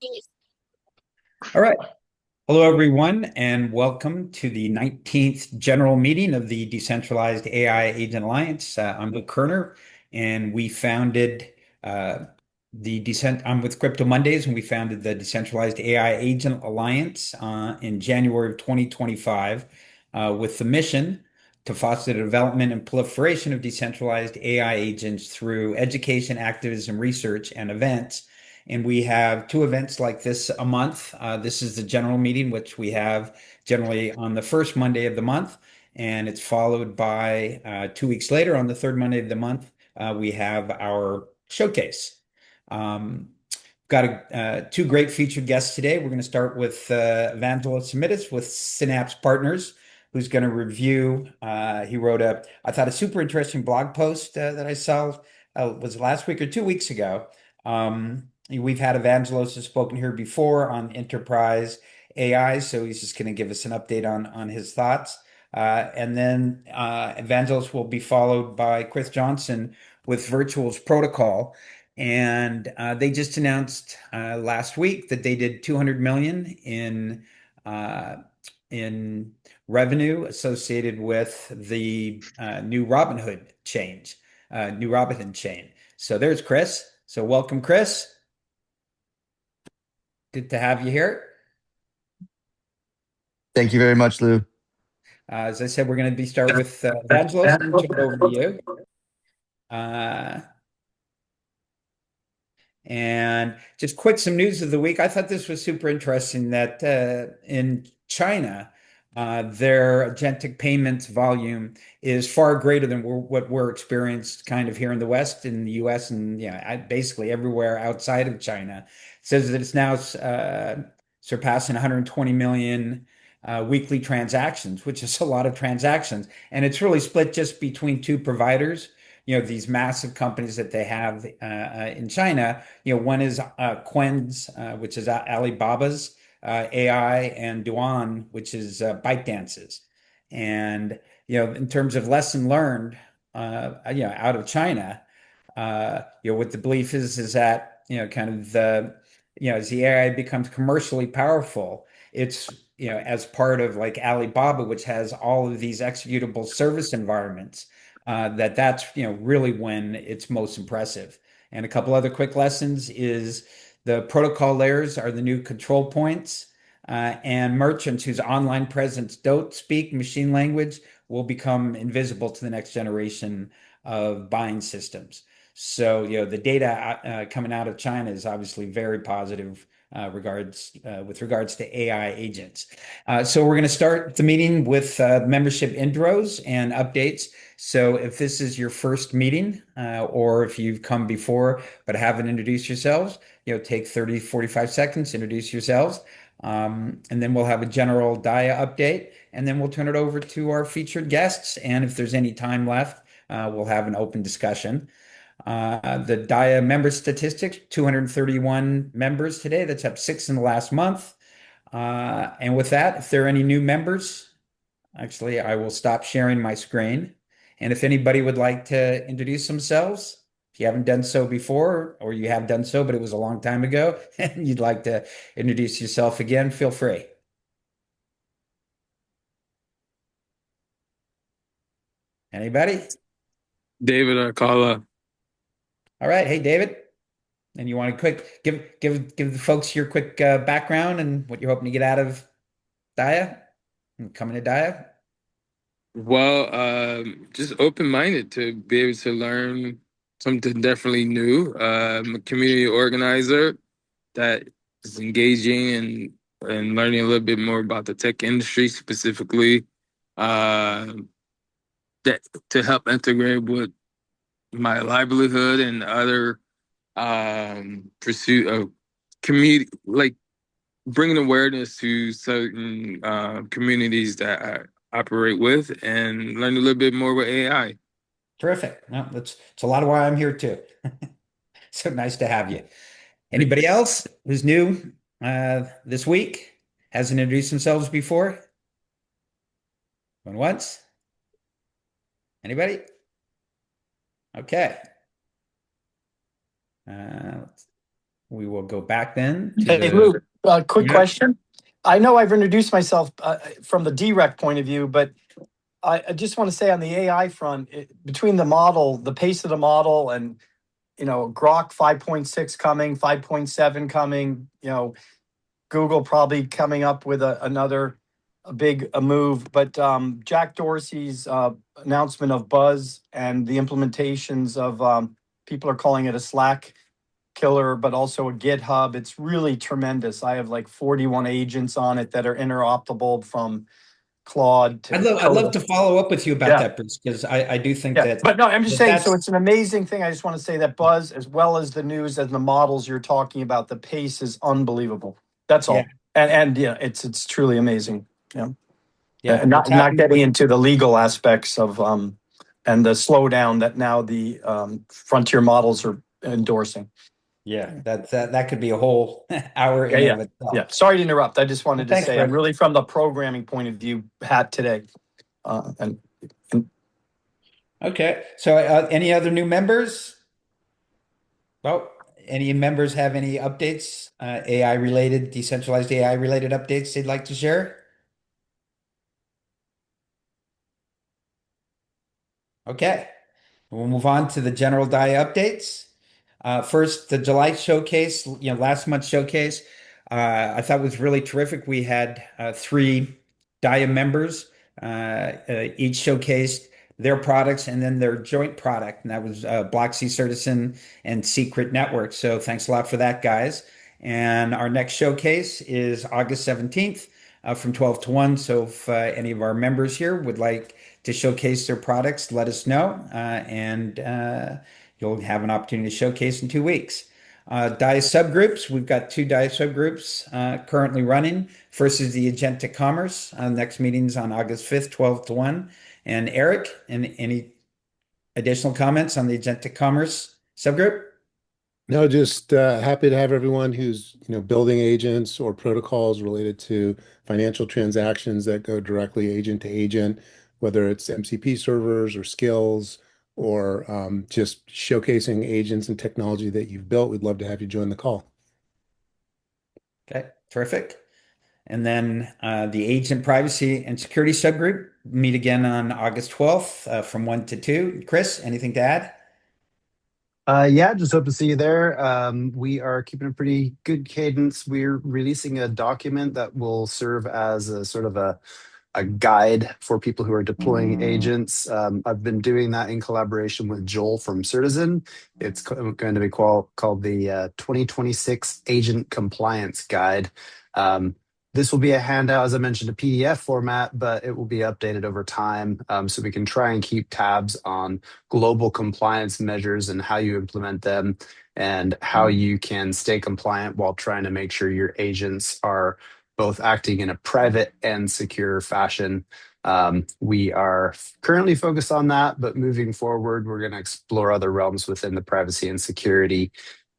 All right. Hello, everyone, and welcome to the 19th General Meeting of the Decentralized AI Agent Alliance. I'm Luke Kerner, and we founded uh, I'm with Crypto Mondays, and we founded the Decentralized AI Agent Alliance in January of 2025 with the mission to foster the development and proliferation of decentralized AI agents through education, activism, research, and events. And we have two events like this a month. This is the general meeting, which we have generally on the first Monday of the month. And it's followed by 2 weeks later, on the third Monday of the month, we have our showcase. Um, got two great featured guests today. We're going to start with Evangelos Simoudis with Synapse Partners, who's going to review. He wrote I thought, a super interesting blog post that I saw was last week or 2 weeks ago. We've had Evangelos has spoken here before on enterprise AI, so he's just going to give us an update on his thoughts. And then Evangelos will be followed by Chris Johnson with Virtuals Protocol. And they just announced last week that they did 200 million uh, in revenue associated with the new Robinhood change, new Robinhood chain. So there's Chris. So welcome, Chris. Good to have you here. Thank you very much, Lou. As I said, we're going to be start with Evangelos and turn it over to you. Uh, And just quick, some news of the week. I thought this was super interesting that in China, their agentic payments volume is far greater than what we're experienced kind of here in the West, in the US, and basically everywhere outside of China. It says that it's now surpassing 120 million weekly transactions, which is a lot of transactions. And it's really split just between two providers, these massive companies that they have in China. One is Quen's, which is Alibaba's AI, and Duan, which is ByteDance's. And in terms of lesson learned, out of China, what the belief is that kind of as the AI becomes commercially powerful, it's as part of like Alibaba, which has all of these executable service environments, that's really when it's most impressive. And a couple other quick lessons is the protocol layers are the new control points, and merchants whose online presence don't speak machine language will become invisible to the next generation of buying systems. So, the data coming out of China is obviously very positive with regards to AI agents. So we're going to start the meeting with membership intros and updates. So if this is your first meeting, or if you've come before but haven't introduced yourselves, take 30, 45 seconds, introduce yourselves. And then we'll have a general DAIAA update, and then we'll turn it over to our featured guests. And if there's any time left, we'll have an open discussion. The DAIAA member statistics, 231 members today. That's up six in the last month. And with that, if there are any new members, actually, I will stop sharing my screen. And if anybody would like to introduce themselves, if you haven't done so before, or you have done so, but it was a long time ago, and you'd like to introduce yourself again, feel free. Anybody? David Arcala. All right. Hey, David. And you want to quick give the folks your quick background and what you're hoping to get out of DAIAA and coming to DAIAA? Well, just open-minded to be able to learn something definitely new. I'm a community organizer that is engaging and learning a little bit more about the tech industry specifically, uh, that to help integrate with my livelihood and other pursuit of community, like bringing awareness to certain communities that I operate with and learn a little bit more with AI. Terrific. Well, that's a lot of why I'm here too. So nice to have you. Anybody else who's new this week? Hasn't introduced themselves before? Going once? Anybody? Okay. Uh, we will go back then to Hey, the, Lou, quick yeah. question. I know I've introduced myself from the DREC point of view, but I just want to say on the AI front, between the model, the pace of the model, and Grok 5.6 coming, 5.7 coming, Google probably coming up with another big move. But Jack Dorsey's announcement of Buzz and the implementations of people are calling it a Slack killer, but also a GitHub. It's really tremendous. I have like 41 agents on it that are interoperable from Claude to I'd love Coda. to follow up with you about Yeah. that, Bruce, because I do think Yeah, that, but no, I'm just saying. So that's it's an amazing thing. I just want to say that Buzz, as well as the news and the models you're talking about, the pace is unbelievable. That's yeah, all. And yeah, it's truly amazing. Yeah, yeah, and what's not happening getting with, into the legal aspects of and the slowdown that now the frontier models are endorsing. yeah, that could be a whole hour Yeah, in and yeah, of itself. yeah. Sorry to interrupt. I just Well, wanted to thanks, say I'm Chris. really from the programming point of view hat today. And Okay, so any other new members? Well, any members have any updates, AI related, decentralized AI related updates they'd like to share? Okay, we'll move on to the general DAIAA updates. First, the July showcase, last month's showcase, I thought was really terrific. We had three DAIAA members, each showcased their products and then their joint product, and that was Bloxy Citizen and Secret Network. So thanks a lot for that, guys. And our next showcase is August 17th from 12 to 1. So if any of our members here would like to showcase their products, let us know. And you'll have an opportunity to showcase in 2 weeks. DAIA subgroups, we've got two DAIA subgroups currently running. First is the Agentic Commerce. Next meeting's on August 5th, 12 to 1. And Eric, any additional comments on the Agentic Commerce subgroup? No, just happy to have everyone who's, building agents or protocols related to financial transactions that go directly agent to agent, whether it's MCP servers or skills or just showcasing agents and technology that you've built. We'd love to have you join the call. Okay, terrific. And then the agent privacy and security subgroup meet again on August 12th from 1 to 2. Chris, anything to add? Yeah, just hope to see you there. We are keeping a pretty good cadence. We're releasing a document that will serve as a sort of a guide for people who are deploying agents. I've been doing that in collaboration with Joel from Citizen. It's going to be called the 2026 Agent Compliance Guide. This will be a handout, as I mentioned, a PDF format, but it will be updated over time so we can try and keep tabs on global compliance measures and how you implement them and how you can stay compliant while trying to make sure your agents are both acting in a private and secure fashion. We are currently focused on that, but moving forward, we're going to explore other realms within the privacy and security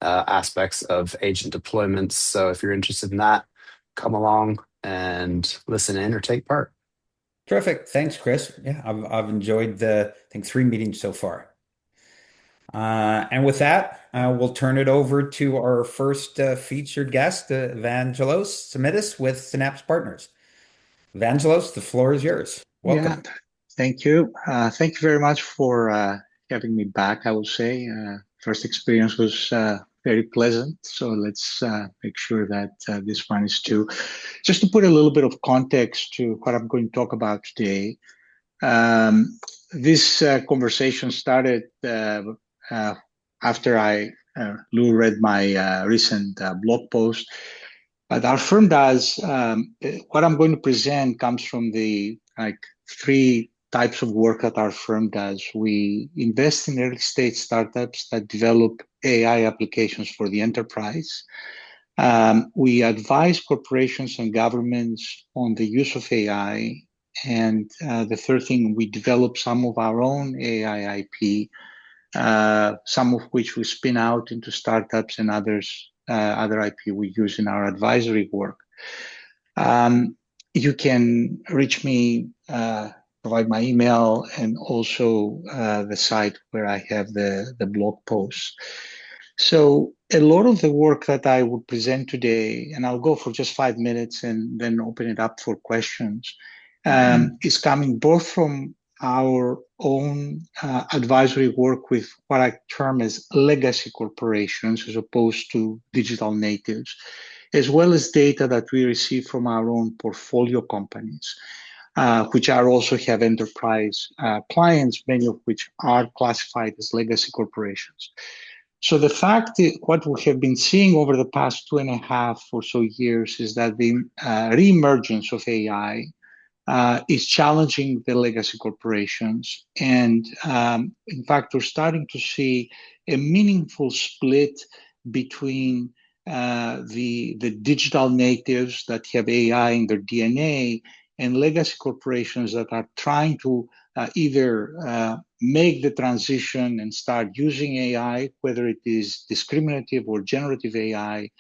aspects of agent deployments. So if you're interested in that, come along and listen in or take part. Terrific. Thanks, Chris. Yeah, I've enjoyed the, I think, 3 meetings so far. And with that, we'll turn it over to our first featured guest, Evangelos Simoudis with Synapse Partners. Evangelos, the floor is yours. Yeah, Welcome. thank you. Thank you very much for having me back, I will say. First experience was very pleasant, so let's make sure that this one is too. Just to put a little bit of context to what I'm going to talk about today, this conversation started after Lou read my recent blog post. But our firm does, what I'm going to present comes from the three types of work that our firm does. We invest in early stage startups that develop AI applications for the enterprise. We advise corporations and governments on the use of AI. And the third thing, we develop some of our own AI IP, some of which we spin out into startups and other IP we use in our advisory work. You can reach me, provide my email, and also the site where I have the blog posts. So a lot of the work that I would present today, and I'll go for just 5 minutes and then open it up for questions, is coming both from our own advisory work with what I term as legacy corporations as opposed to digital natives, as well as data that we receive from our own portfolio companies, which are also have enterprise clients, many of which are classified as legacy corporations. So the fact that what we have been seeing over the past 2.5 or so years is that the reemergence of AI is challenging the legacy corporations. And in fact, we're starting to see a meaningful split between the digital natives that have AI in their DNA and legacy corporations that are trying to either make the transition and start using AI, whether it is discriminative or generative AI,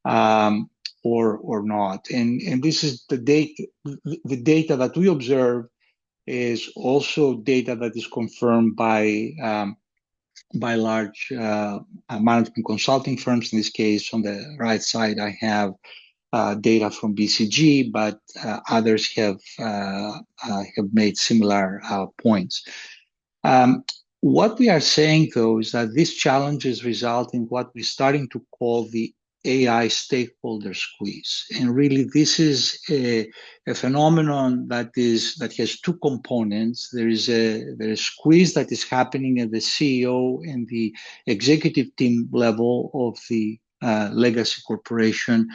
or not. And this is the data that we observe is also data that is confirmed by large management consulting firms. In this case, on the right side, I have data from BCG, but others have made similar points. What we are saying, though, is that these challenges result in what we're starting to call the AI stakeholder squeeze. And really, this is a phenomenon that has two components. There is a squeeze that is happening at the CEO and the executive team level of the legacy corporation,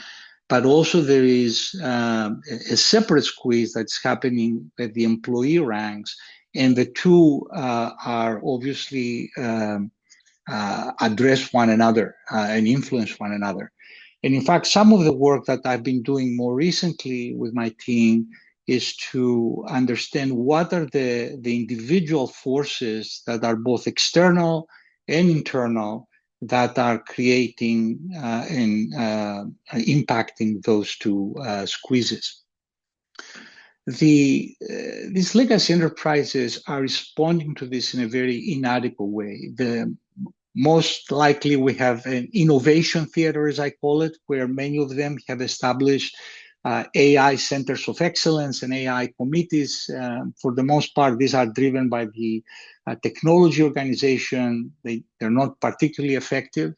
but also there is a separate squeeze that's happening at the employee ranks, and the two are obviously address one another and influence one another. And in fact, some of the work that I've been doing more recently with my team is to understand what are the individual forces that are both external and internal that are creating and impacting those two squeezes. These legacy enterprises are responding to this in a very inadequate way. Most likely we have an innovation theater, as I call it, where many of them have established AI centers of excellence and AI committees. For the most part, these are driven by the technology organization. They're not particularly effective.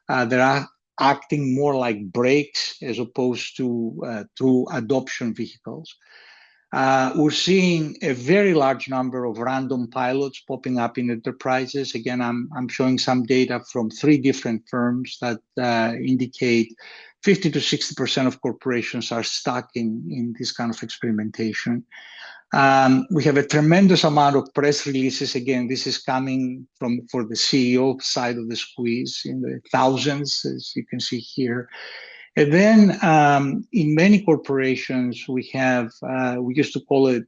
They're acting more like brakes as opposed to through adoption vehicles. We're seeing a very large number of random pilots popping up in enterprises. Again, I'm showing some data from 3 different firms that indicate 50 to 60% of corporations are stuck in this kind of experimentation. We have a tremendous amount of press releases. Again, this is coming for the CEO side of the squeeze in the thousands, as you can see here. And then in many corporations, we used to call it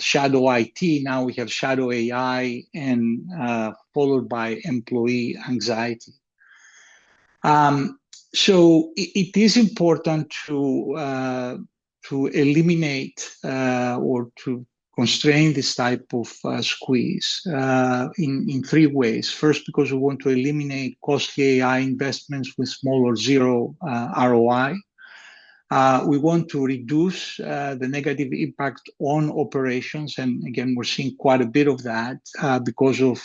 shadow IT. Now we have shadow AI, and followed by employee anxiety. So it is important to eliminate or to constrain this type of squeeze in 3 ways. First, because we want to eliminate costly AI investments with small or zero ROI. We want to reduce the negative impact on operations. And again, we're seeing quite a bit of that because of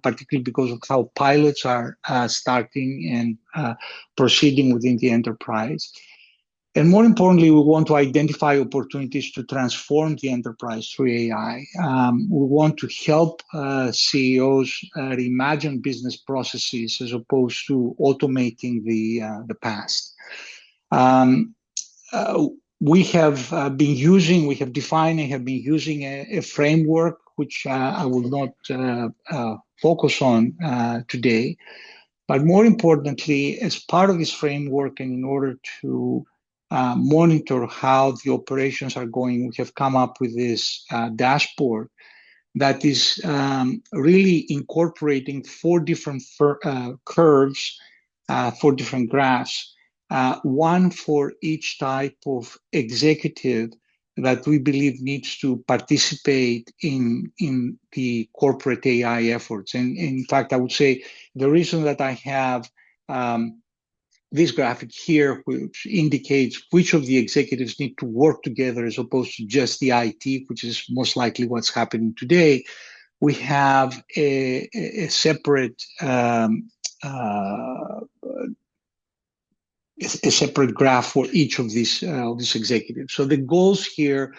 particularly because of how pilots are starting and proceeding within the enterprise. And more importantly, we want to identify opportunities to transform the enterprise through AI. We want to help CEOs reimagine business processes as opposed to automating the past. We have defined and have been using a framework, which I will not focus on today. But more importantly, as part of this framework and in order to monitor how the operations are going, we have come up with this dashboard that is really incorporating 4 different curves, 4 different graphs, one for each type of executive that we believe needs to participate in the corporate AI efforts. And in fact, I would say the reason that I have this graphic here, which indicates which of the executives need to work together as opposed to just the IT, which is most likely what's happening today. We have a separate a separate graph for each of these executives. So the goals here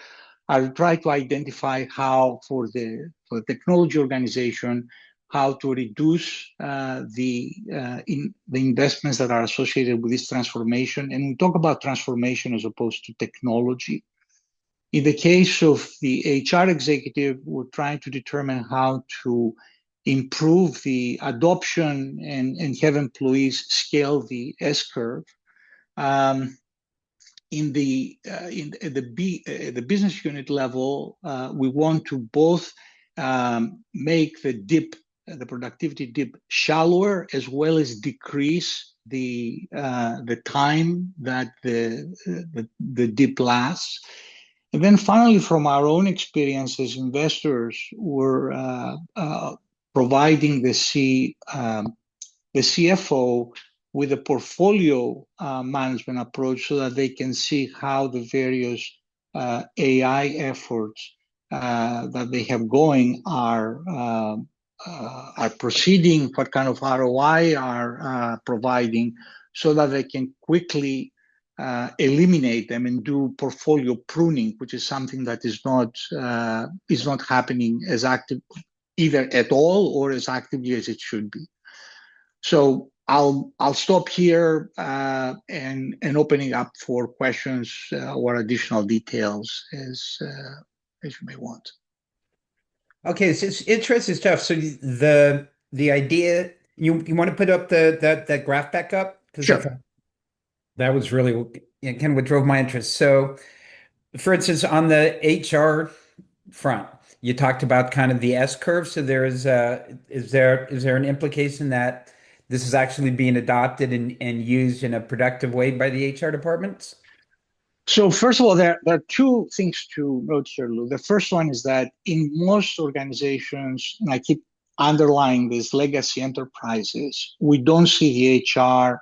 are to try to identify how, for the technology organization, how to reduce the investments that are associated with this transformation. And we talk about transformation as opposed to technology. In the case of the HR executive, we're trying to determine how to improve the adoption and have employees scale the S-curve. At the business unit level, we want to both make the productivity dip shallower, as well as decrease the time that the dip lasts. And then finally, from our own experience as investors, we're providing the CFO with a portfolio management approach so that they can see how the various AI efforts that they have going are proceeding, what kind of ROI are providing, so that they can quickly eliminate them and do portfolio pruning, which is something that is not happening as active either at all or as actively as it should be. So I'll stop here and opening up for questions or additional details as you may want. Okay, so it's interesting stuff. So the idea, you want to put up that graph back up? Sure. That was really kind of what drove my interest. So, for instance, on the HR front, you talked about kind of the S curve. So is there an implication that this is actually being adopted and used in a productive way by the HR departments? So first of all, there are two things to note here, Lou. The first one is that in most organizations, and I keep underlying this, legacy enterprises, we don't see the HR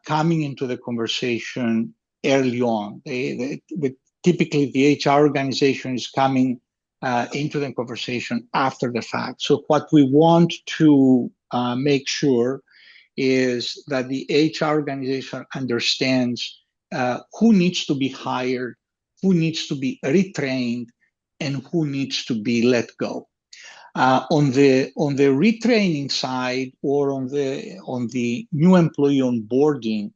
coming into the conversation early on. Typically, the HR organization is coming into the conversation after the fact. So what we want to make sure is that the HR organization understands who needs to be hired, who needs to be retrained, and who needs to be let go. On the retraining side, or on the new employee onboarding,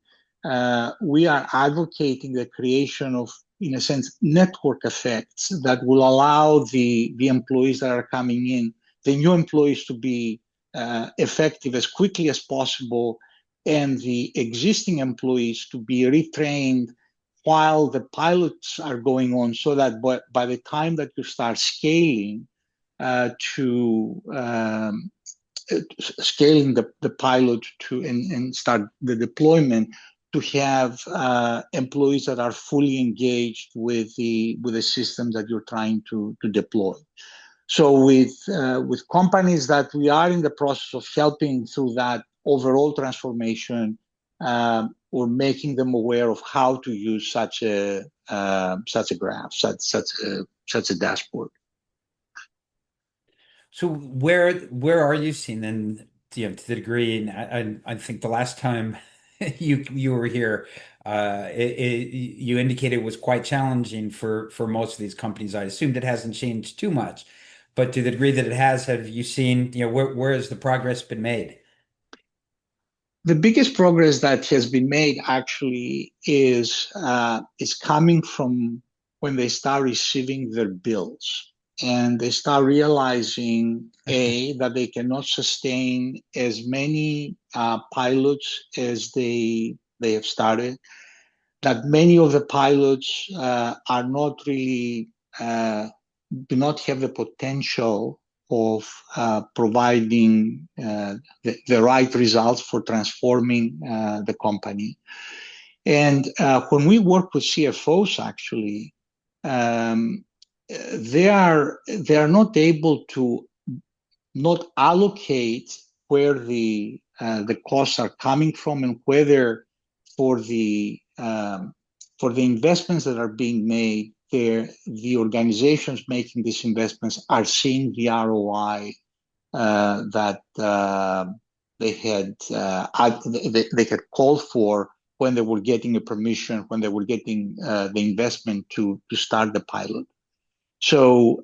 we are advocating the creation of, in a sense, network effects that will allow the employees that are coming in, the new employees, to be effective as quickly as possible, and the existing employees to be retrained while the pilots are going on, so that by the time that you start scaling scaling the pilot and start the deployment, to have employees that are fully engaged with the system that you're trying to deploy. So with companies that we are in the process of helping through that overall transformation, or making them aware of how to use such a graph, such a dashboard. So where are you seeing then, to the degree, and I think the last time you were here, you indicated it was quite challenging for most of these companies. I assumed it hasn't changed too much, but to the degree that it has, have you seen, where has the progress been made? The biggest progress that has been made actually is coming from when they start receiving their bills, and they start realizing that they cannot sustain as many pilots as they have started, that many of the pilots are not really do not have the potential of providing the right results for transforming the company. And when we work with CFOs, actually, they are not able to not allocate where the costs are coming from, and whether for the investments that are being made, the organizations making these investments are seeing the ROI that they had called for when they were getting a permission, when they were getting the investment to start the pilot. So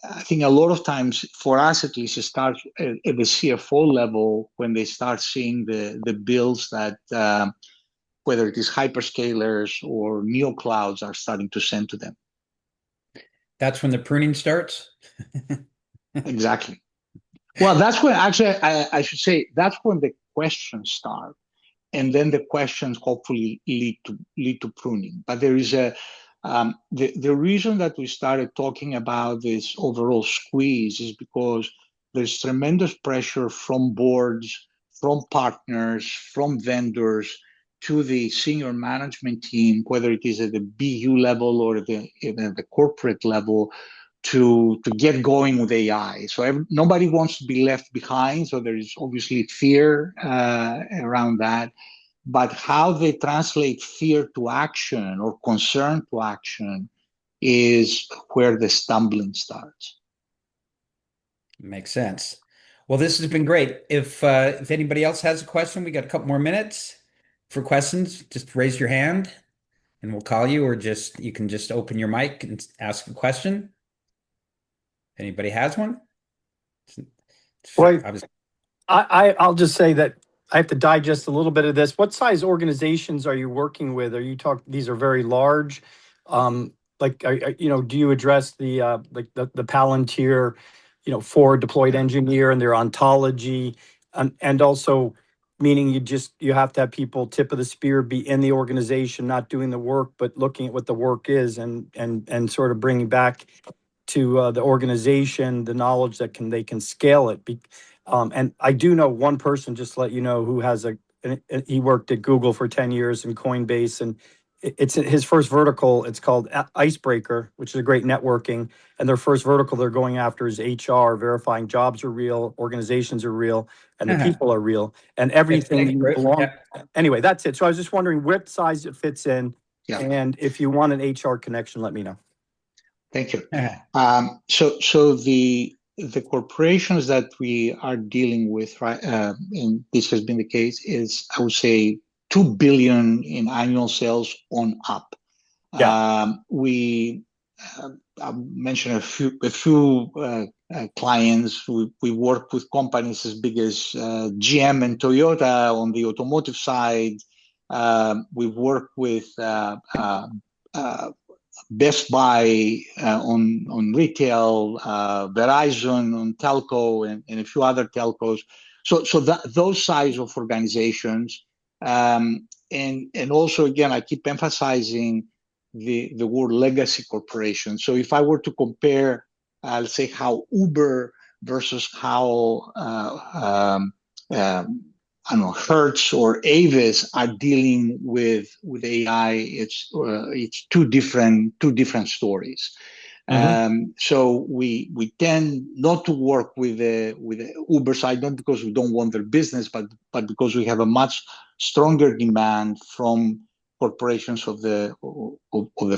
I think a lot of times, for us at least, it starts at the CFO level when they start seeing the bills that whether it is hyperscalers or neoclouds are starting to send to them. That's when the pruning starts. Exactly. Well, that's when actually I should say that's when the questions start, and then the questions hopefully lead to pruning. But there is the reason that we started talking about this overall squeeze is because there's tremendous pressure from boards, from partners, from vendors to the senior management team, whether it is at the BU level or the corporate level, to get going with AI. So nobody wants to be left behind. So there is obviously fear around that. But how they translate fear to action or concern to action is where the stumbling starts. Makes sense. Well, this has been great. If anybody else has a question, we got a couple more minutes for questions. Just raise your hand and we'll call you, or you can just open your mic and ask a question. Anybody has one? Well, I'll just say that I have to digest a little bit of this. What size organizations are you working with? These are very large. Do you address the Palantir, forward deployed engineer and their ontology, and also meaning you have to have people tip of the spear, be in the organization, not doing the work, but looking at what the work is and sort of bringing back to the organization the knowledge that they can scale it. And I do know one person, just to let you know, who he worked at Google for 10 years in Coinbase, and it's his first vertical. It's called Icebreaker, which is a great networking. And their first vertical they're going after is HR, verifying jobs are real, organizations are real, and the people are real, and everything belongs. Yeah. Anyway, that's it. So I was just wondering what size it fits in. Yeah. And if you want an HR connection, let me know. Thank you. So the corporations that we are dealing with, right, and this has been the case, is, I would say, 2 billion in annual sales on up. Yeah. I mentioned a few clients. We work with companies as big as GM and Toyota on the automotive side. We work with Best Buy on retail, Verizon on telco, and a few other telcos. So those size of organizations, and also, again, I keep emphasizing the word legacy corporation. So if I were to compare, I'll say how Uber versus how I don't know, Hertz or Avis are dealing with AI, it's two different stories. Mm-hmm. So we tend not to work with the Uber side, not because we don't want their business, but because we have a much stronger demand from corporations of the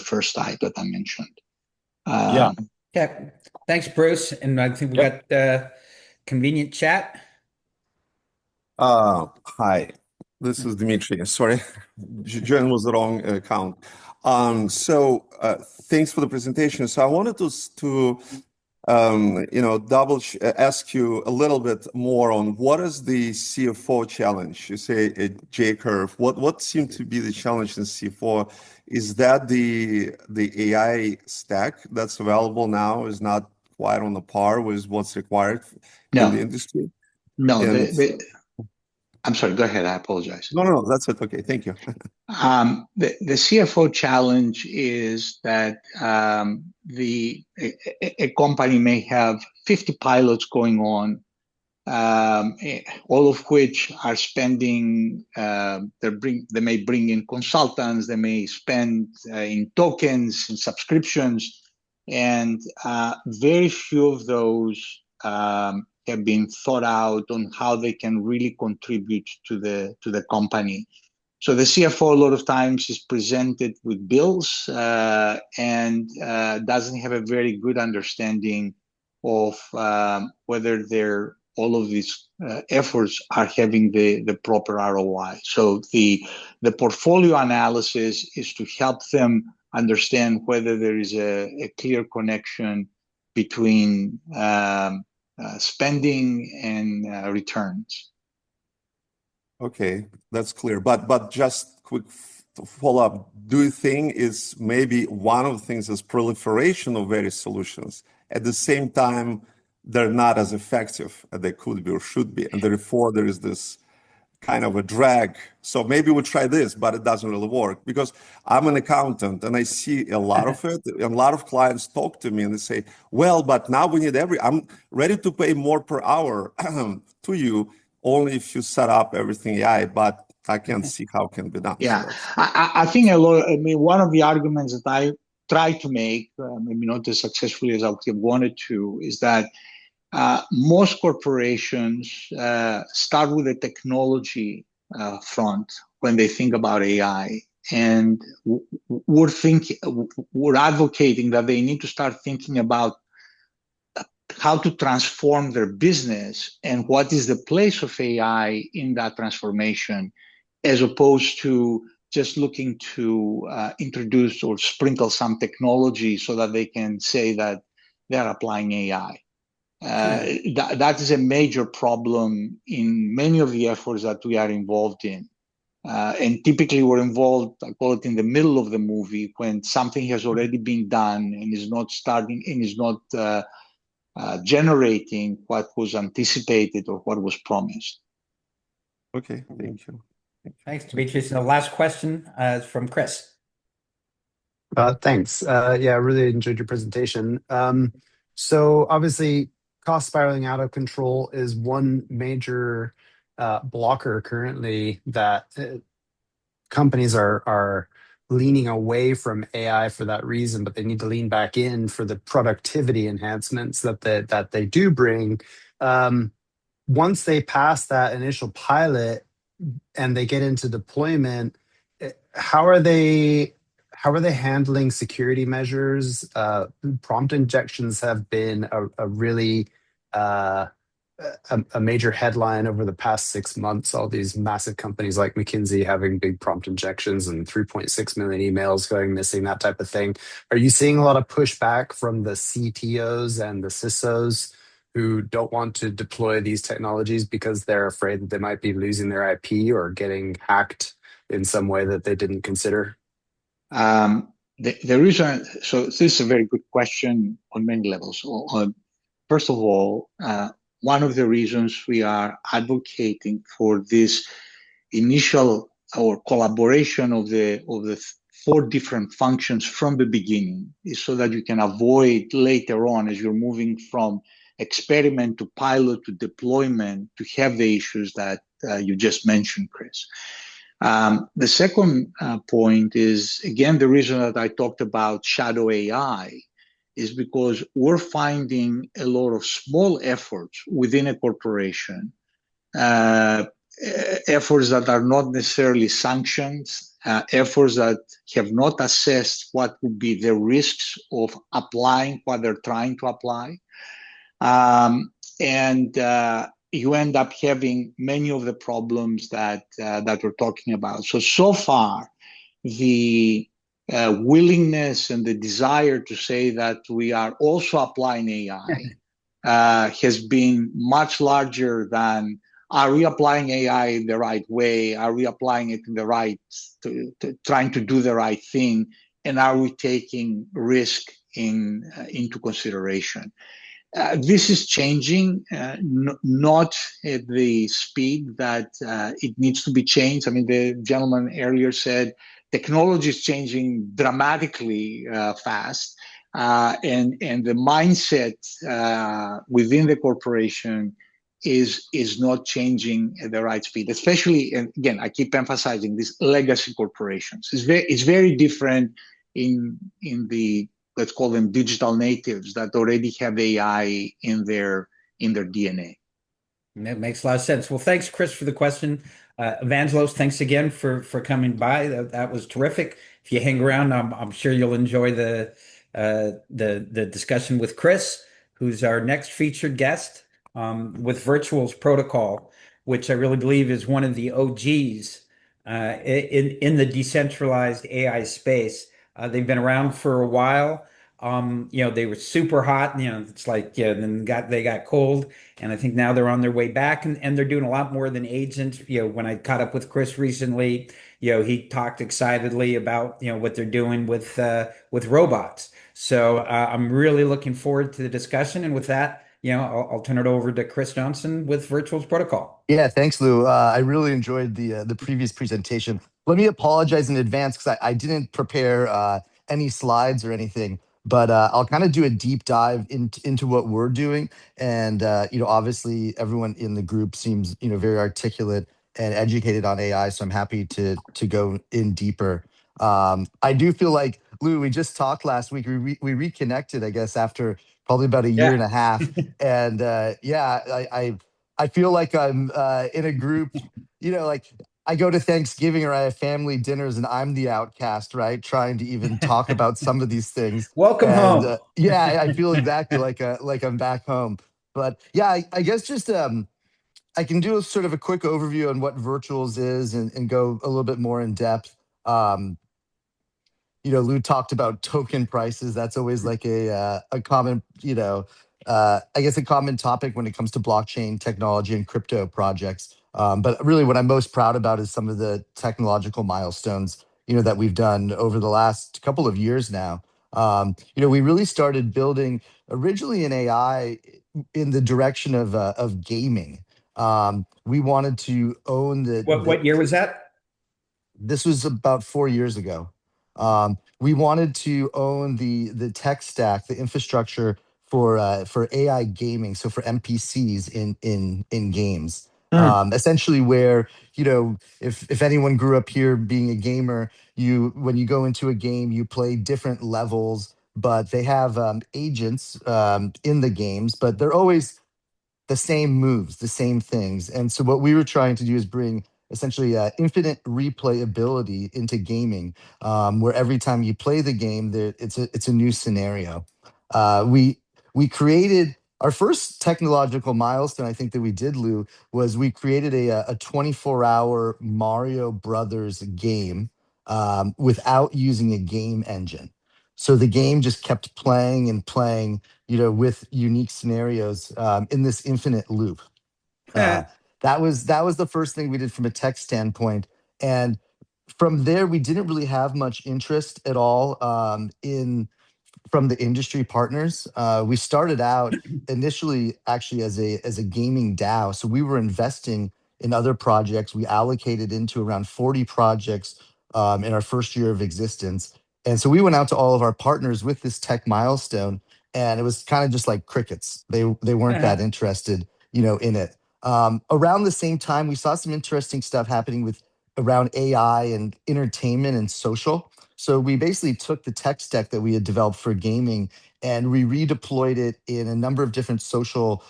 first type that I mentioned. Yeah. Thanks, Bruce. And I think we got convenient chat. Hi, this is Dimitri. Sorry, Jen was the wrong account. Thanks for the presentation. So I wanted to ask you a little bit more on what is the CFO challenge? You say a J curve. What seemed to be the challenge in CFO? Is that the AI stack that's available now is not quite on the par with what's required in the industry? No, I'm sorry, go ahead. I apologize. No, that's it. Okay, thank you. The CFO challenge is that a company may have 50 pilots going on, all of which are spending, they may bring in consultants, they may spend in tokens, in subscriptions, and very few of those have been thought out on how they can really contribute to the company. So the CFO a lot of times is presented with bills and doesn't have a very good understanding of whether all of these efforts are having the proper ROI. So the portfolio analysis is to help them understand whether there is a clear connection between spending and returns. Okay, that's clear. But just quick follow up. Do you think is maybe one of the things is proliferation of various solutions at the same time they're not as effective as they could be or should be, and therefore there is this kind of a drag. So maybe we'll try this, but it doesn't really work because I'm an accountant and I see a lot of it. And a lot of clients talk to me and they say, well, but now we need I'm ready to pay more per hour to you only if you set up everything AI, but I can't see how it can be done. Yeah, So I think one of the arguments that I try to make, maybe not as successfully as I would have wanted to, is that most corporations start with the technology front when they think about AI, and we're advocating that they need to start thinking about how to transform their business and what is the place of AI in that transformation, as opposed to just looking to introduce or sprinkle some technology so that they can say that they're applying AI. That is a major problem in many of the efforts that we are involved in. And typically we're involved, I call it in the middle of the movie, when something has already been done and is not generating what was anticipated or what was promised. okay, thank you. Thanks, Demetrius. And the last question is from Chris. Thanks. Yeah, I really enjoyed your presentation. So obviously, cost spiraling out of control is one major blocker currently that companies are leaning away from AI for that reason, but they need to lean back in for the productivity enhancements that they do bring. Once they pass that initial pilot and they get into deployment, how are they handling security measures? Prompt injections have been a really a major headline over the past 6 months. All these massive companies like McKinsey having big prompt injections and 3.6 million emails going missing, that type of thing. Are you seeing a lot of pushback from the CTOs and the CISOs who don't want to deploy these technologies because they're afraid that they might be losing their IP or getting hacked in some way that they didn't consider? The reason, so this is a very good question on many levels. First of all, one of the reasons we are advocating for this initial or collaboration of the 4 different functions from the beginning is so that you can avoid later on, as you're moving from experiment to pilot to deployment, to have the issues that you just mentioned, Chris. The second point is, again, the reason that I talked about shadow AI is because we're finding a lot of small efforts within a corporation, efforts that are not necessarily sanctioned, efforts that have not assessed what would be the risks of applying what they're trying to apply. And you end up having many of the problems that we're talking about. So far, the willingness and the desire to say that we are also applying AI has been much larger than, are we applying AI the right way? Are we applying it in the right, trying to do the right thing? And are we taking risk into consideration? This is changing, not at the speed that it needs to be changed. I mean, the gentleman earlier said technology is changing dramatically fast, and the mindset within the corporation is not changing at the right speed. Especially, and again, I keep emphasizing these legacy corporations. It's very different in the, let's call them digital natives that already have AI in their DNA. That makes a lot of sense. Well, thanks, Chris, for the question. Evangelos, thanks again for coming by. That was terrific. If you hang around, I'm sure you'll enjoy the discussion with Chris, who's our next featured guest with Virtuals Protocol, which I really believe is one of the OGs in the decentralized AI space. They've been around for a while. They were super hot. It's like then they got cold, and I think now they're on their way back, and they're doing a lot more than agents. When I caught up with Chris recently, he talked excitedly about what they're doing with robots. So I'm really looking forward to the discussion. And with that, I'll turn it over to Chris Johnson with Virtuals Protocol. Yeah, thanks, Lou. I really enjoyed the previous presentation. Let me apologize in advance because I didn't prepare any slides or anything, but I'll kind of do a deep dive into what we're doing. And obviously, everyone in the group seems very articulate and educated on AI, so I'm happy to go in deeper. I do feel like, Lou, we just talked last week. We reconnected, I guess, after probably about a year and a half. And I feel like I'm in a group, like I go to Thanksgiving or I have family dinners and I'm the outcast, right? Trying to even talk about some of these things. Welcome home. I feel exactly like I'm back home. But yeah, I guess just I can do a sort of a quick overview on what Virtuals is and go a little bit more in depth. Lou talked about token prices. That's always like a common, I guess a common topic when it comes to blockchain technology and crypto projects. But really, what I'm most proud about is some of the technological milestones, that we've done over the last couple of years now. We really started building originally in AI in the direction of gaming. We wanted to own What year was that? This was about 4 years ago. We wanted to own the tech stack, the infrastructure for AI gaming, so for NPCs in games. Essentially, where if anyone grew up here being a gamer, when you go into a game, you play different levels, but they have agents in the games, but they're always the same moves, the same things. And so what we were trying to do is bring essentially infinite replayability into gaming, where every time you play the game, it's a new scenario. We created our first technological milestone. I think that we did, Lou, was we created a 24-hour Mario Brothers game without using a game engine. So the game just kept playing and playing, with unique scenarios in this infinite loop. That was the first thing we did from a tech standpoint, and from there we didn't really have much interest at all from the industry partners. We started out initially actually as a gaming DAO, so we were investing in other projects. We allocated into around 40 projects in our first year of existence, and so we went out to all of our partners with this tech milestone, and it was kind of just like crickets. They weren't that interested, in it. Around the same time, we saw some interesting stuff happening with around AI and entertainment and social. So we basically took the tech stack that we had developed for gaming and we redeployed it in a number of different social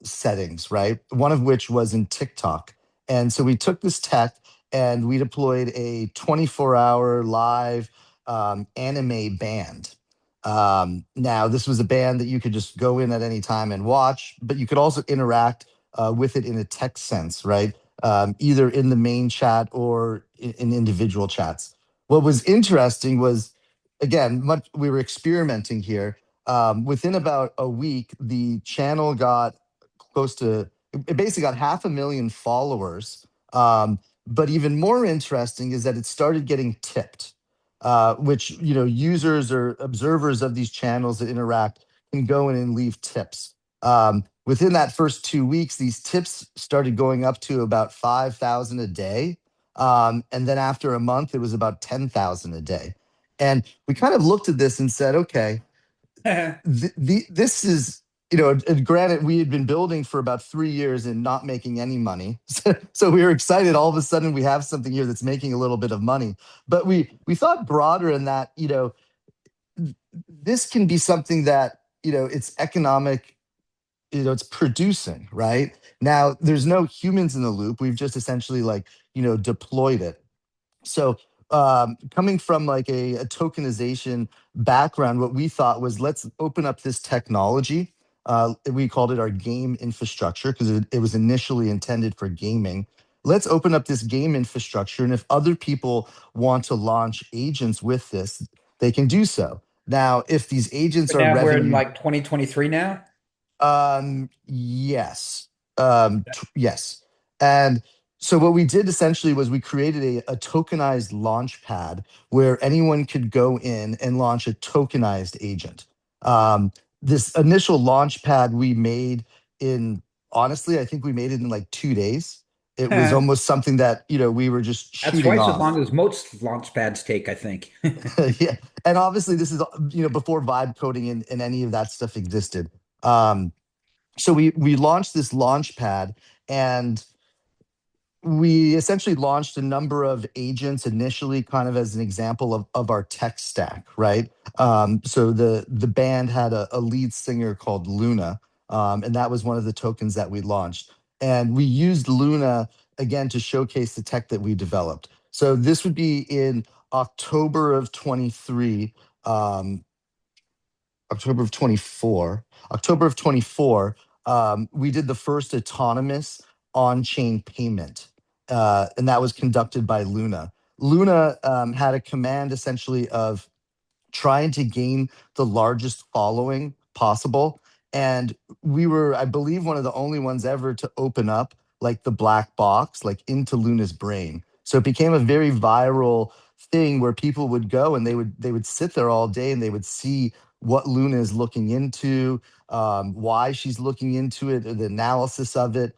settings, right? One of which was in TikTok. And so we took this tech and we deployed a 24-hour live anime band. Now, this was a band that you could just go in at any time and watch, but you could also interact with it in a text sense, right? Either in the main chat or in individual chats. What was interesting was, again, we were experimenting here. Within about a week, the channel got it basically got 500,000 followers. But even more interesting is that it started getting tipped, which, users or observers of these channels that interact can go in and leave tips. Within that first 2 weeks, these tips started going up to about 5,000 a day. And then after a month, it was about 10,000 a day. And we kind of looked at this and said, okay, this is and granted, we had been building for about 3 years and not making any money. So we were excited. All of a sudden, we have something here that's making a little bit of money. But we thought broader in that, this can be something that, it's economic, it's producing, right? Now, there's no humans in the loop. We've just essentially like, deployed it. So coming from like a tokenization background, what we thought was let's open up this technology. We called it our game infrastructure because it was initially intended for gaming. Let's open up this game infrastructure. And if other people want to launch agents with this, they can do so. Now, if these agents But are now we're in revenue, like 2023 now. yes. Yes. And so what we did essentially was we created a tokenized launch pad where anyone could go in and launch a tokenized agent. This initial launch pad we made in, honestly, I think we made it in like 2 days. It was almost something that, we were just That's shooting twice as off. long as most launch pads take, I think. Yeah. And obviously this is, before vibe coding and any of that stuff existed. So we launched this launch pad, and we essentially launched a number of agents initially, kind of as an example of our tech stack, right? So the band had a lead singer called Luna, and that was one of the tokens that we launched. And we used Luna again to showcase the tech that we developed. So this would be in October of 23. October of 24. October of 24, we did the first autonomous on-chain payment, and that was conducted by Luna. Luna had a command essentially of trying to gain the largest following possible. And we were, I believe, one of the only ones ever to open up like the black box, like into Luna's brain. So it became a very viral thing where people would go and they would sit there all day and they would see what Luna is looking into, why she's looking into it, the analysis of it.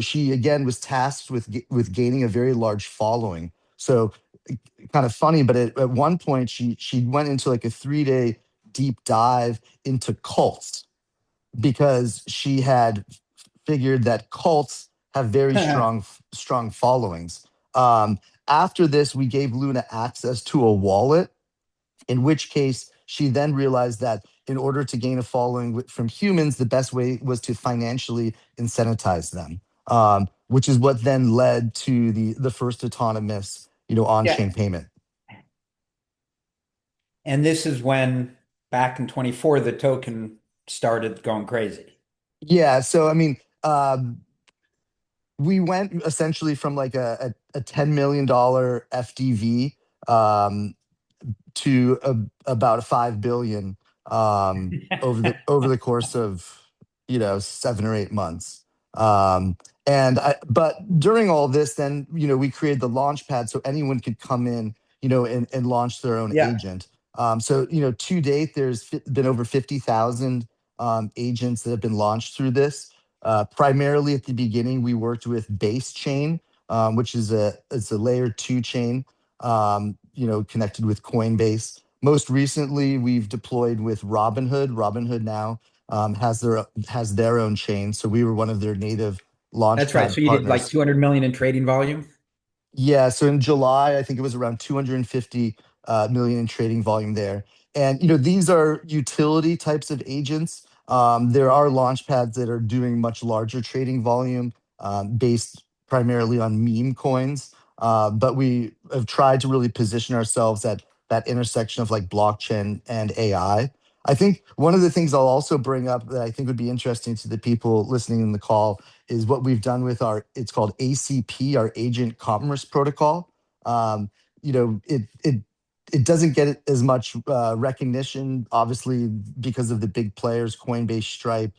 She again was tasked with gaining a very large following. So kind of funny, but at one point she went into like a 3-day deep dive into cults because she had figured that cults have very strong followings. After this, we gave Luna access to a wallet, in which case she then realized that in order to gain a following from humans, the best way was to financially incentivize them, which is what then led to the first autonomous, Yeah. on-chain payment. And this is when back in 24, the token started going crazy. Yeah. So, I mean, we went essentially from like a $10 million FDV to about a 5 billion over the course of 7 or 8 months. But during all this, then we created the launch pad so anyone could come in, and launch their own Yeah. agent. So to date, there's been over 50,000 agents that have been launched through this. Primarily at the beginning, we worked with Base Chain, which is it's a layer 2 chain, connected with Coinbase. Most recently, we've deployed with Robinhood. Robinhood now has their own chain, so we were one of their native That's right. So launchpad you did like partners. 200 million in trading volume. Yeah, so in July, I think it was around 250 million in trading volume there. And these are utility types of agents. There are launch pads that are doing much larger trading volume, based primarily on meme coins. But we have tried to really position ourselves at that intersection of like blockchain and AI. I think one of the things I'll also bring up that I think would be interesting to the people listening in the call is what we've done with it's called ACP, our Agent Commerce Protocol. Um, it doesn't get as much recognition, obviously, because of the big players, Coinbase, Stripe,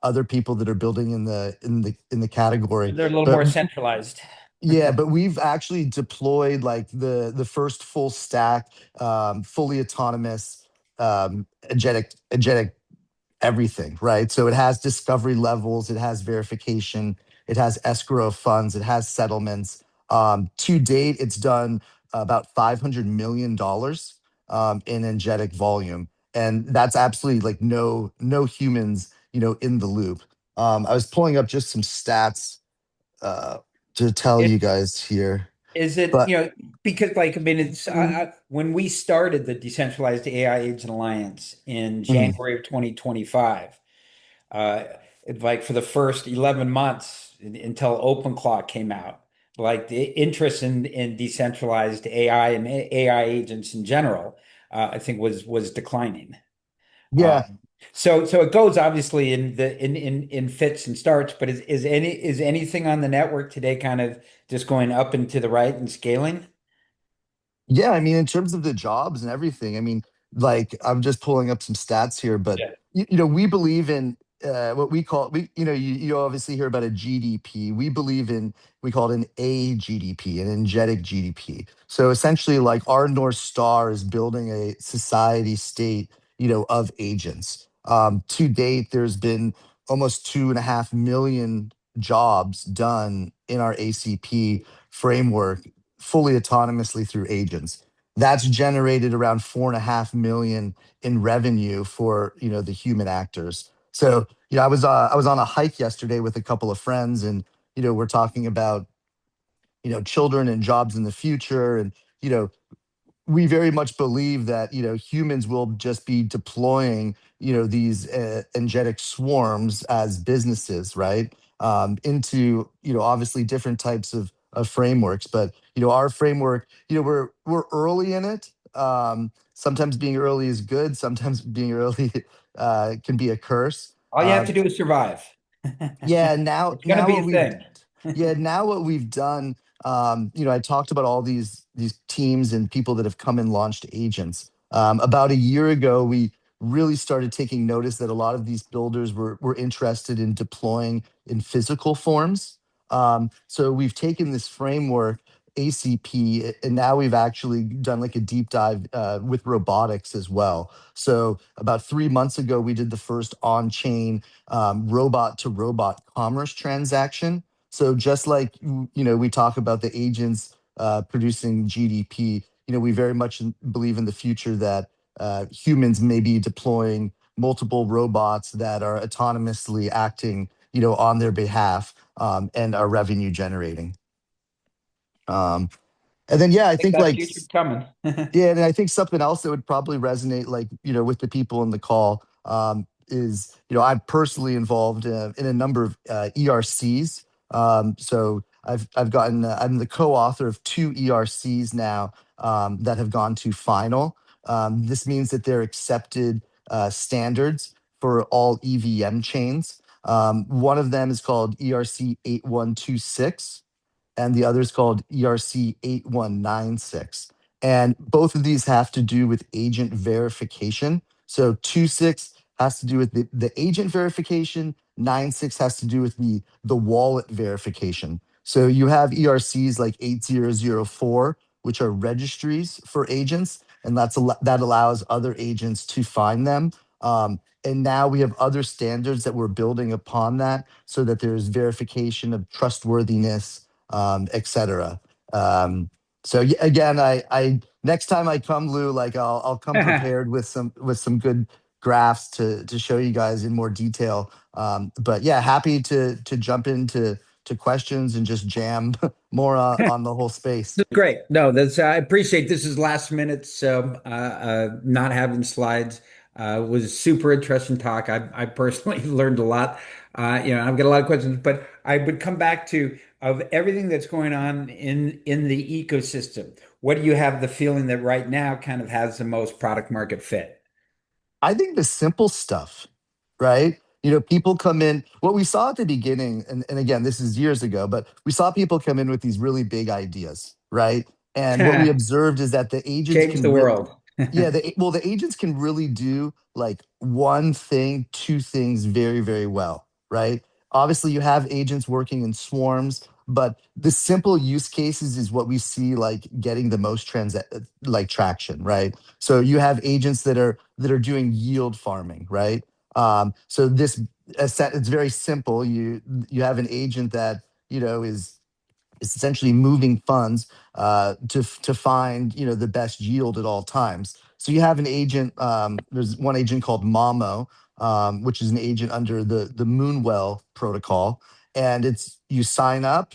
other people that are building in the category. They're a little But more centralized. yeah, but we've actually deployed like the first full stack, fully autonomous, agentic everything, right? So it has discovery levels, it has verification, it has escrow of funds, it has settlements. To date, it's done about $500 million in agentic volume, and that's absolutely like no humans in the loop. I was pulling up just some stats uh, to tell It, you guys here, is it, but because like, I mean, it's when we started the Decentralized AI Agent Alliance in mhm. January of 2025, uh, like for the first 11 months until OpenClock came out, like the interest in decentralized AI and AI agents in general, I think was declining. Yeah, Um, so it goes obviously in fits and starts, but is anything on the network today kind of just going up and to the right and scaling? yeah, I mean, in terms of the jobs and everything, I mean, like I'm just pulling up some stats here, but Yeah. we believe in what we call you obviously hear about a GDP. We believe in we call it an AGDP, an energetic GDP. So essentially, like our North Star is building a society state, of agents. To date, there's been almost 2.5 million jobs done in our ACP framework fully autonomously through agents. That's generated around 4.5 million in revenue for the human actors. So I was on a hike yesterday with a couple of friends, and we're talking about children and jobs in the future, and you know we very much believe that humans will just be deploying these energetic swarms as businesses, right? Into obviously different types of frameworks, but our framework, we're early in it. Sometimes being early is good. Sometimes being early can be a curse. All you have to do is survive. Yeah, now It's going to now be what a we've thing. yeah, now what we've done, I talked about all these teams and people that have come and launched agents. About a year ago, we really started taking notice that a lot of these builders were interested in deploying in physical forms. So we've taken this framework, ACP, and now we've actually done like a deep dive with robotics as well. So about 3 months ago, we did the first on-chain robot to robot commerce transaction. So just like we talk about the agents producing GDP, we very much believe in the future that humans may be deploying multiple robots that are autonomously acting, on their behalf, and are revenue generating. Um, and then yeah, I I think think that like future's coming. yeah, and I think something else that would probably resonate, like with the people in the call, is I'm personally involved in a number of ERCs. So I've gotten I'm the co-author of two ERCs now that have gone to final. This means that they're accepted standards for all EVM chains. One of them is called ERC 8126 and the other is called ERC 8196. And both of these have to do with agent verification. So 26 has to do with the agent verification, 96 has to do with the wallet verification. So you have ERCs like 8004, which are registries for agents, and that allows other agents to find them. And now we have other standards that we're building upon that so that there's verification of trustworthiness, etc. Um, so again, I next time I come, Lou, like I'll come prepared with some good graphs to show you guys in more detail. But yeah, happy to jump into to questions and just jam more on the whole space. Great. No, that's I appreciate this is last minute, so not having slides was super interesting talk. I personally learned a lot. I've got a lot of questions, but I would come back to of everything that's going on in the ecosystem. What do you have the feeling that right now kind of has the most product market fit? I think the simple stuff, right? People come in. What we saw at the beginning, and again, this is years ago, but we saw people come in with these really big ideas, right? And what we observed is that the agents Change the can world. yeah, the agents can really do like one thing, two things very, very well, right? Obviously, you have agents working in swarms, but the simple use cases is what we see like getting the most like traction, right? So you have agents that are doing yield farming, right? So it's very simple. You have an agent that is essentially moving funds to find the best yield at all times. So you have an agent. There's one agent called Mamo which is an agent under the Moonwell protocol. And it's you sign up,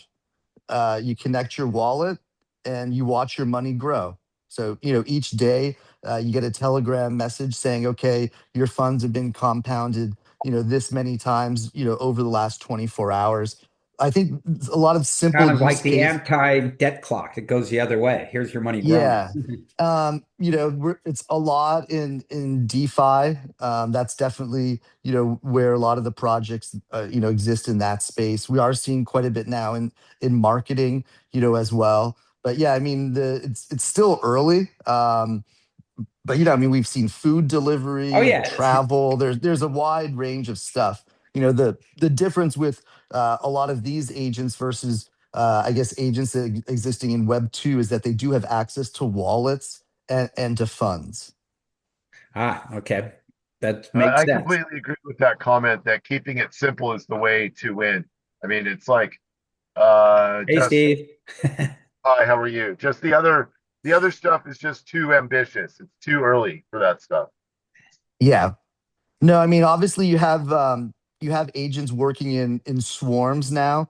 you connect your wallet, and you watch your money grow. So, each day you get a Telegram message saying, okay, your funds have been compounded, this many times, over the last 24 hours. I think a lot of simple Kind of use like the case. anti-debt clock. It goes the other way. Here's your money growing. Yeah. It's a lot in DeFi. That's definitely, where a lot of the projects, exist in that space. We are seeing quite a bit now in marketing, as well. But yeah, I mean, it's still early. But we've seen food Oh delivery, yeah. travel. There's a wide range of stuff. The difference with a lot of these agents versus I guess agents that existing in Web 2 is that they do have access to wallets and to funds. Okay. That I makes I sense. completely agree with that comment that keeping it simple is the way to win. I mean, it's like Hey, just Steve. hi, how are you? Just the other stuff is just too ambitious. It's too early for that stuff. Yeah. No, I mean, obviously you have agents working in swarms now.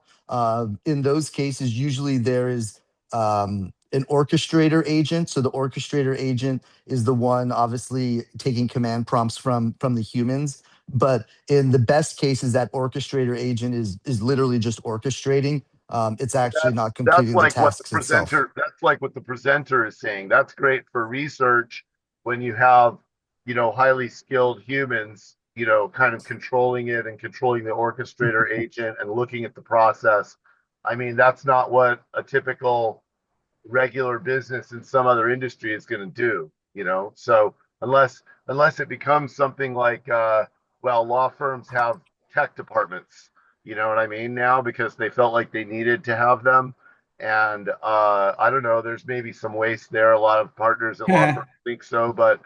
In those cases, usually there is an orchestrator agent. So the orchestrator agent is the one obviously taking command prompts from the humans. But in the best cases, that orchestrator agent is literally just orchestrating. It's actually That's not completing the tasks itself. that's like what the presenter is saying. That's great for research when you have, highly skilled humans, kind of controlling it and controlling the orchestrator agent and looking at the process. I mean, that's not what a typical regular business in some other industry is going to do. So unless it becomes something like well, law firms have tech departments, you know what I mean, now because they felt like they needed to have them. And I don't know, there's maybe some waste there. A lot of partners at law firms think so, but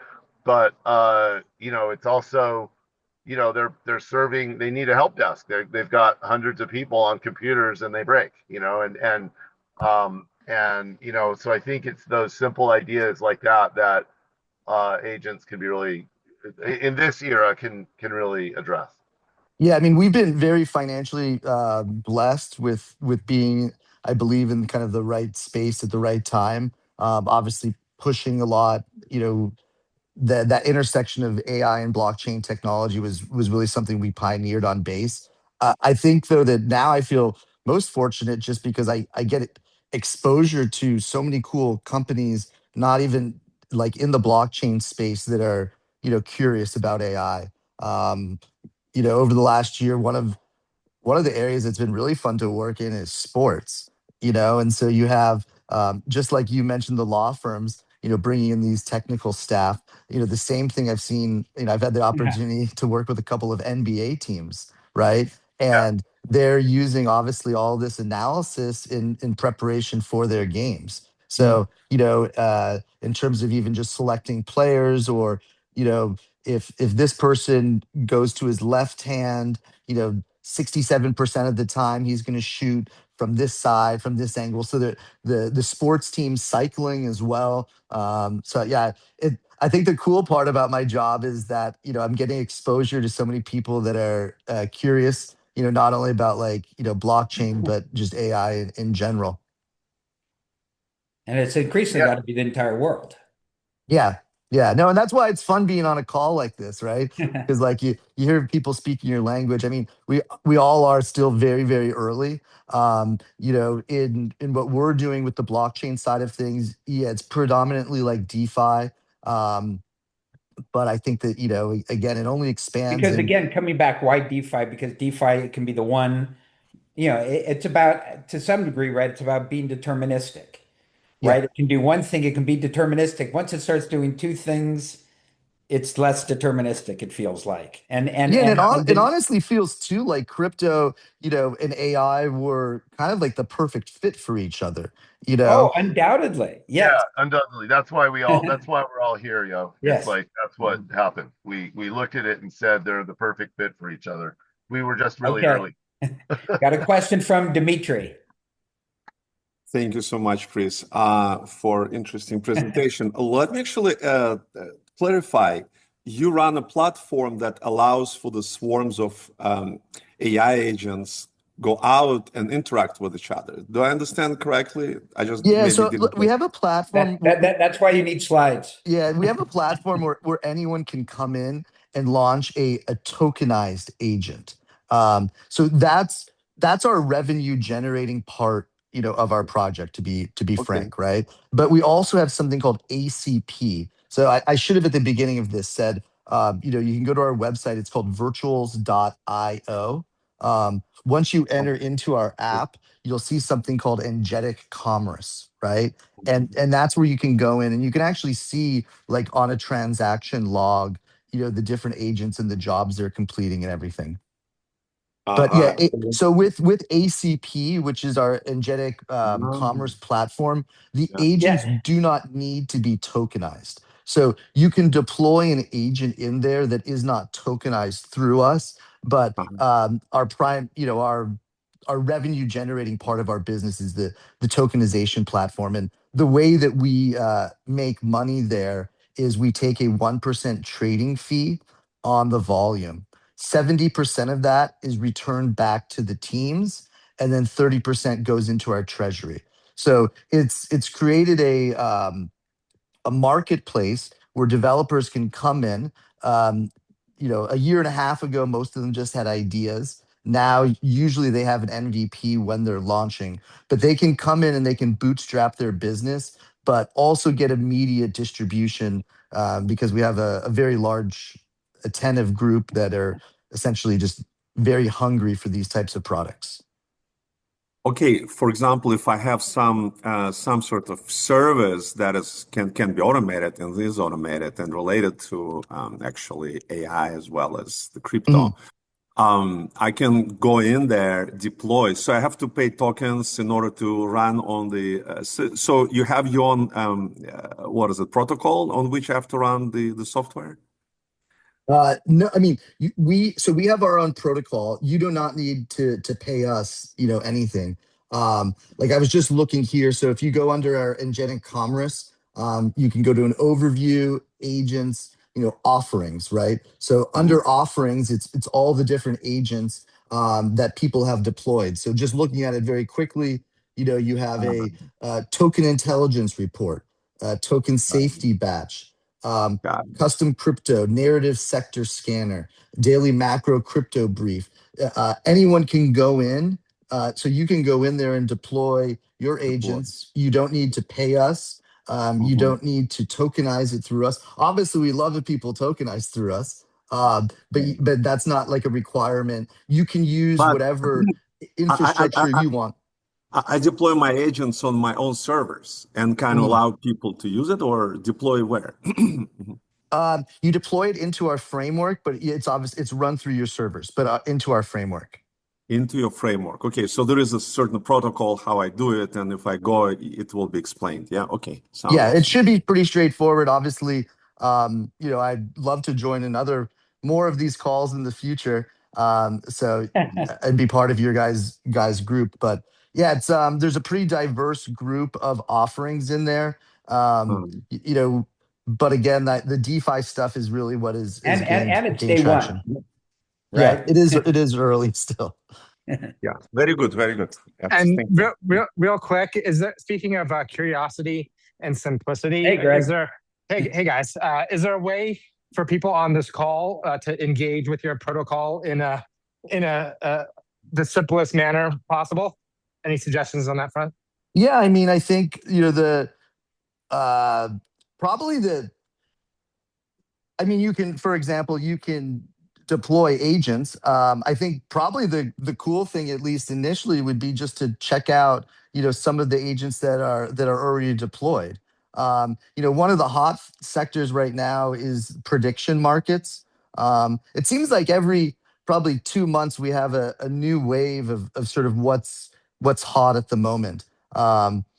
it's also, they're serving, they need a help desk. They've got hundreds of people on computers and they break, so I think it's those simple ideas like that agents can be really, in this era, can really address. Yeah, I mean, we've been very financially blessed with being, I believe, in kind of the right space at the right time. Obviously, pushing a lot. That intersection of AI and blockchain technology was really something we pioneered on base. I think though that now I feel most fortunate just because I get exposure to so many cool companies, not even like in the blockchain space that are curious about AI. Over the last year, one of the areas that's been really fun to work in is sports, and so you have just like you mentioned the law firms, bringing in these technical staff, the same thing I've seen. I've had the Yeah. opportunity to work with a couple of NBA teams, right? Yeah. And they're using obviously all this analysis in preparation for their games. Mm. So, in terms of even just selecting players or, if this person goes to his left hand, 67% of the time he's going to shoot from this side, from this angle. So the sports team cycling as well. So yeah, I think the cool part about my job is that I'm getting exposure to so many people that are curious. Not only about like blockchain, but just AI in general. And it's increasingly Yeah. got to be the entire world. Yeah. Yeah. No, and that's why it's fun being on a call like this, right? Because like you hear people speaking your language. I mean, we all are still very, very early. In what we're doing with the blockchain side of things, yeah, it's predominantly like DeFi. Um, but I think that, again, it only expands Because and again, coming back, why DeFi? Because DeFi it can be the one, it's about, to some degree, right? It's about being deterministic, yeah. right? It can do one thing, it can be deterministic. Once it starts doing two things, it's less deterministic, it feels like. And and Yeah, and and it honestly feels too like crypto, and AI were kind of like the perfect fit for each other, you oh, know? undoubtedly. Yeah, Yes. undoubtedly. That's why we're all here, yo. It's Yes. like that's what happened. We looked at it and said they're the perfect fit for each other. We were just really Okay. early. Got a question from Dimitri. Thank you so much, Chris, for interesting presentation. Let me actually clarify. you run a platform that allows for the swarms of AI agents go out and interact with each other. Do I understand correctly? I just Yeah, maybe so didn't. we have a platform. That's why you need slides. Yeah, we have a platform where anyone can come in and launch a tokenized agent. So that's our revenue generating part, of our project, to be Okay. frank, right? But we also have something called ACP. So I should have at the beginning of this said, you can go to our website. It's called virtuals.io. Once you enter into our app, you'll see something called Engetic Commerce, right? And that's where you can go in and you can actually see, like, on a transaction log, the different agents and the jobs they're completing and everything. But yeah, Uh-huh. so with ACP, which is our Engetic commerce platform, the Yeah. agents Yeah. do not need to be tokenized. So you can deploy an agent in there that is not tokenized through us, but Uh-huh. our prime, our revenue generating part of our business is the tokenization platform. And the way that we make money there is we take a 1% trading fee on the volume. 70% of that is returned back to the teams, and then 30% goes into our treasury. So it's created a marketplace where developers can come in. A year and a half ago, most of them just had ideas. Now, usually they have an MVP when they're launching, but they can come in and they can bootstrap their business, but also get immediate distribution, because we have a very large, attentive group that are essentially just very hungry for these types of products. Okay, for example, if I have some sort of service that can be automated and is automated and related to actually AI as well as the crypto, I can go in there, deploy. So I have to pay tokens in order to run on the. So you have your own what is it, protocol on which I have to run the software? No, I mean, we have our own protocol. You do not need to pay us, anything. Like, I was just looking here. So if you go under our Engetic Commerce, you can go to an overview, agents, offerings, right? So under offerings, it's all the different agents that people have deployed. So just looking at it very quickly, you have a token intelligence report, token safety batch. Got Custom crypto, narrative sector scanner, daily macro crypto brief. Anyone can go in. So you can go in there and deploy your deploy. agents. You don't need to pay us. You don't need to tokenize it through us. Obviously, we love if people tokenize through us, but that's not like a requirement. You can use But whatever I, I, infrastructure you want. I deploy my agents on my own servers and kind of Mhm. allow people to use it or deploy where? You deploy it into our framework, but it's obvious it's run through your servers, but into our framework. Into your framework. Okay, so there is a certain protocol how I do it, and if I go, it will be explained. Yeah, okay, sounds Yeah, it awesome. should be pretty straightforward. Obviously, I'd love to join more of these calls in the future. So and be part of your guys group. But yeah, it's there's a pretty diverse group of offerings in there. Um, But again, that the DeFi stuff is really what is and and, gained and it's gained day one, traction. Yeah, right? it is early still. yeah, very good, very good. Yes, And thank you. real quick, is there, speaking of curiosity and simplicity, Hey, Greg. hey guys, is there a way for people on this call to engage with your protocol in the simplest manner possible? Any suggestions on that front? Yeah, I mean, I think the probably the I mean, for example, you can deploy agents. I think probably the cool thing, at least initially, would be just to check out, some of the agents that are already deployed. One of the hot sectors right now is prediction markets. It seems like every probably 2 months we have a new wave of sort of what's hot at the moment.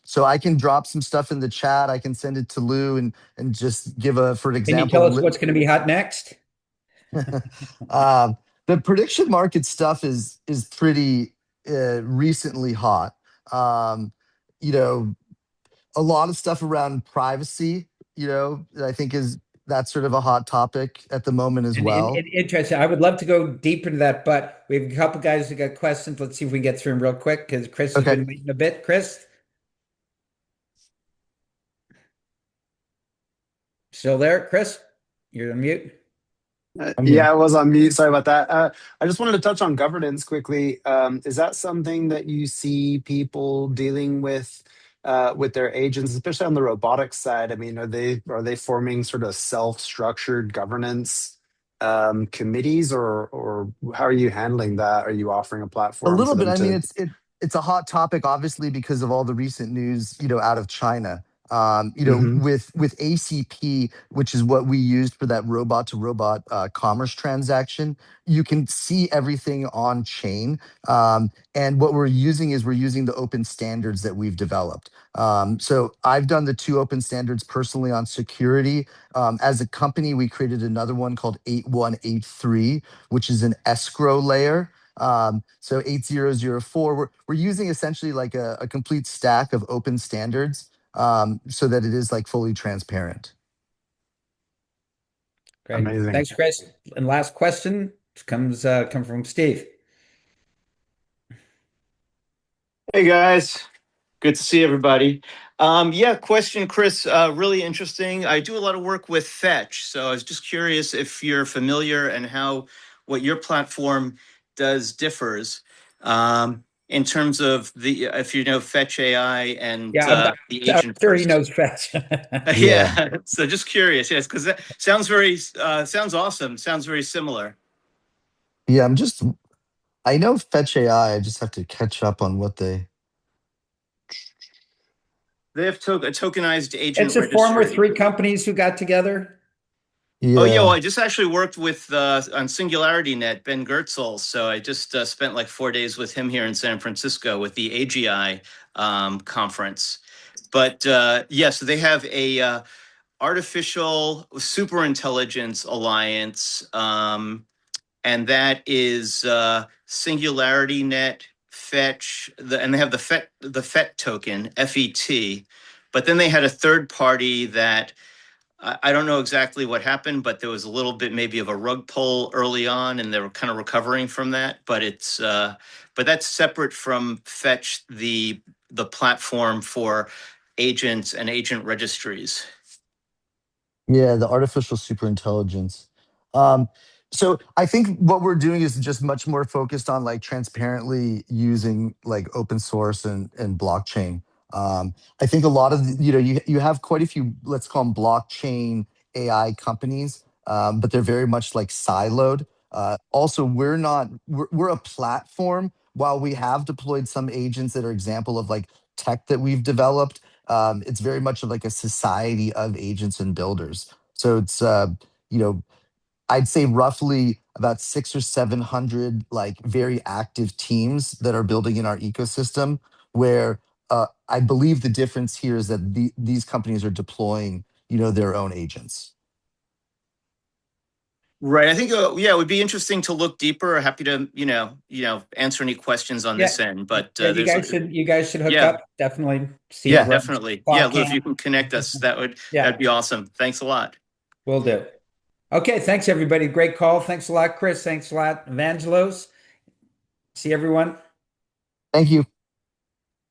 So I can drop some stuff in the chat. I can send it to Lou and just give for an Can you tell example. us what's going to be hot next? um, the prediction market stuff is pretty recently hot. Um, you know, a lot of stuff around privacy. I think that's sort of a hot topic at the moment as well. Interesting. I would love to go deeper into that, but we have a couple guys who got questions. Let's see if we can get through them real quick because Chris has Okay. been waiting a bit. Chris, still there? Chris, you're on mute. I'm Yeah, here. I was on mute. Sorry about that. I just wanted to touch on governance quickly. Is that something that you see people dealing with their agents, especially on the robotics side? I mean, are they forming sort of self-structured governance committees, or how are you handling that? Are you offering a A platform little for bit. them I mean, to? it's a hot topic, obviously, because of all the recent news, out of China. Mhm. With ACP, which is what we used for that robot to robot commerce transaction, you can see everything on chain. And what we're using the open standards that we've developed. So I've done the two open standards personally on security. As a company, we created another one called 8183, which is an escrow layer. So 8004, we're using essentially like a complete stack of open standards, so that it is like fully transparent. Great. Amazing. Thanks, Chris. And last question come from Steve. Hey guys, good to see everybody. Yeah, question, Chris. Really interesting. I do a lot of work with Fetch, so I was just curious if you're familiar and how what your platform does differs in terms of the if you know Fetch AI and Yeah, the I'm agent sure he first. knows Fetch. Yeah. Yeah, so just curious, yes, because that sounds awesome. Sounds very similar. Yeah, I know Fetch AI. I just have to catch up on what they. They have a tokenized agent It's the former registry. three companies who got together. Oh yeah, well, Yeah. I just actually worked with on Singularity Net, Ben Gertzel. So I just spent like 4 days with him here in San Francisco with the AGI conference. But yeah, so they have a artificial superintelligence alliance, and that is Singularity Net, Fetch, and they have the FET token, FET. But then they had a third party that I don't know exactly what happened, but there was a little bit maybe of a rug pull early on, and they were kind of recovering from that. But that's separate from Fetch, the platform for agents and agent registries. Yeah, the artificial superintelligence. Um, so I think what we're doing is just much more focused on like transparently using like open source and blockchain. I think a lot of you have quite a few, let's call them blockchain AI companies, but they're very much like siloed. Also, we're a platform. While we have deployed some agents that are example of like tech that we've developed, it's very much like a society of agents and builders. So it's you know, I'd say roughly about 600 or 700 like very active teams that are building in our ecosystem. Where I believe the difference here is that these companies are deploying, their own agents. Right. I think yeah, it would be interesting to look deeper. Happy to answer any questions on Yeah, this end. But yeah, there's you guys should hook yeah, up. Definitely. yeah, Steve runs definitely. Yeah, Cloud Lou, if you Camp. can connect us, that'd Yeah, be awesome. Thanks a lot. will do. Okay, thanks everybody. Great call. Thanks a lot, Chris. Thanks a lot, Evangelos. See everyone. Thank you.